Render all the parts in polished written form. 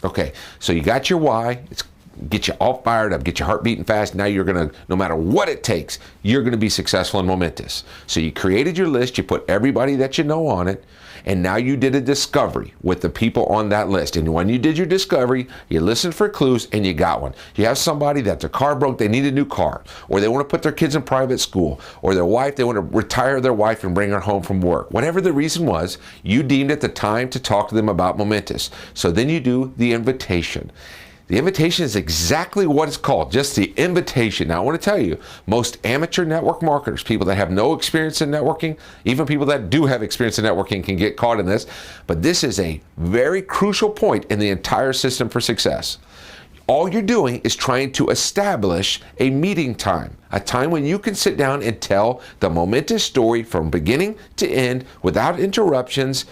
Okay, so you got your why. It's get you all fired up, get your heart beating fast. Now you're going to, no matter what it takes, you're going to be successful and momentous. So you created your list, you put everybody that you know on it, and now you did a discovery with the people on that list. And when you did your discovery, you listened for clues and you got one. You have somebody that their car broke, they need a new car, or they want to put their kids in private school, or their wife, they want to retire their wife and bring her home from work. Whatever the reason was, you deemed it the time to talk to them about momentous. So then you do the invitation. The invitation is exactly what it's called, just the invitation. Now, I want to tell you, most amateur network marketers, people that have no experience in networking, even people that do have experience in networking can get caught in this, but this is a very crucial point in the entire system for success. All you're doing is trying to establish a meeting time, a time when you can sit down and tell the momentous story from beginning to end without interruptions,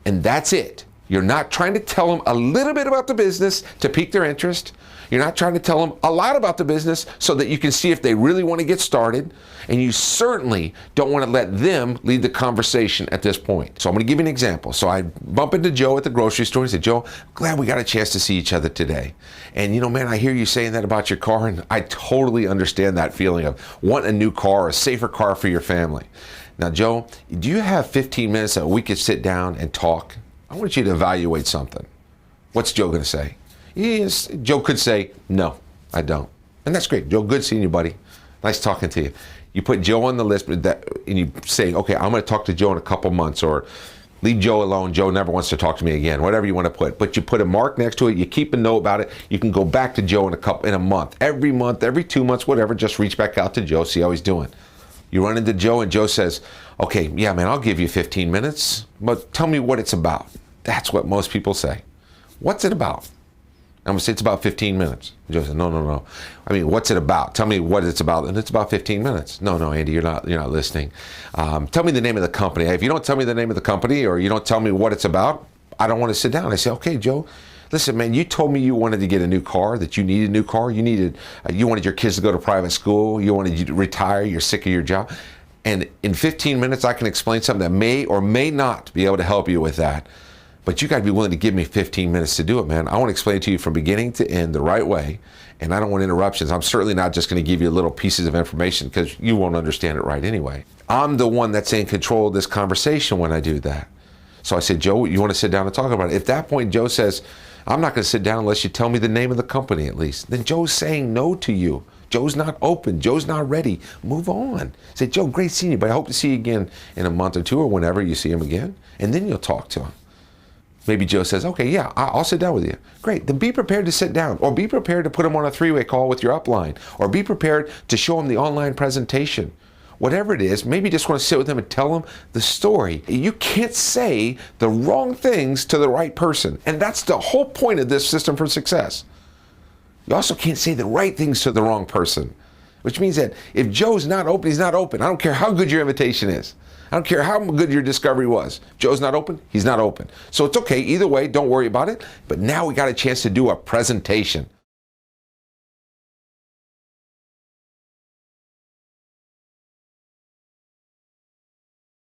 and that's it. You're not trying to tell them a little bit about the business to pique their interest. You're not trying to tell them a lot about the business so that you can see if they really want to get started. And you certainly don't want to let them lead the conversation at this point. So I'm going to give you an example. So I bump into Joe at the grocery store. He said, Joe, glad we got a chance to see each other today. And you know, man, I hear you saying that about your car, and I totally understand that feeling of wanting a new car, a safer car for your family. Now, Joe, do you have 15 minutes that we could sit down and talk? I want you to evaluate something. What's Joe going to say? Yes, Joe could say, no, I don't. And that's great. Joe, good seeing you, buddy. Nice talking to you. You put Joe on the list and you say, okay, I'm going to talk to Joe in a couple months, or leave Joe alone. Joe never wants to talk to me again, whatever you want to put. But you put a mark next to it. You keep a note about it. You can go back to Joe in a month, every 2 months, whatever. Just reach back out to Joe, see how he's doing. You run into Joe and Joe says, okay, yeah, man, I'll give you 15 minutes, but tell me what it's about. That's what most people say. What's it about? I'm going to say it's about 15 minutes. Joe said, no. I mean, what's it about? Tell me what it's about. And it's about 15 minutes. No, Andy, you're not listening. Tell me the name of the company. If you don't tell me the name of the company, or you don't tell me what it's about, I don't want to sit down. I say, okay, Joe, listen, man, you told me you wanted to get a new car, that you needed a new car. You wanted your kids to go to private school. You wanted you to retire. You're sick of your job. And in 15 minutes, I can explain something that may or may not be able to help you with that. But you got to be willing to give me 15 minutes to do it, man. I want to explain it to you from beginning to end the right way, and I don't want interruptions. I'm certainly not just going to give you little pieces of information because you won't understand it right anyway. I'm the one that's in control of this conversation when I do that. So I said, Joe, you want to sit down and talk about it? At that point, Joe says, I'm not going to sit down unless you tell me the name of the company at least. Then Joe's saying no to you. Joe's not open. Joe's not ready. Move on. Say, Joe, great seeing you, but I hope to see you again in a month or two, or whenever you see him again, and then you'll talk to him. Maybe Joe says, okay, yeah, I'll sit down with you. Great, then be prepared to sit down, or be prepared to put him on a three-way call with your upline, or be prepared to show him the online presentation. Whatever it is, maybe just want to sit with him and tell him the story. You can't say the wrong things to the right person, and that's the whole point of this system for success. You also can't say the right things to the wrong person, which means that if Joe's not open, he's not open. I don't care how good your invitation is. I don't care how good your discovery was. Joe's not open, he's not open. So it's okay, either way, don't worry about it. But now we got a chance to do a presentation.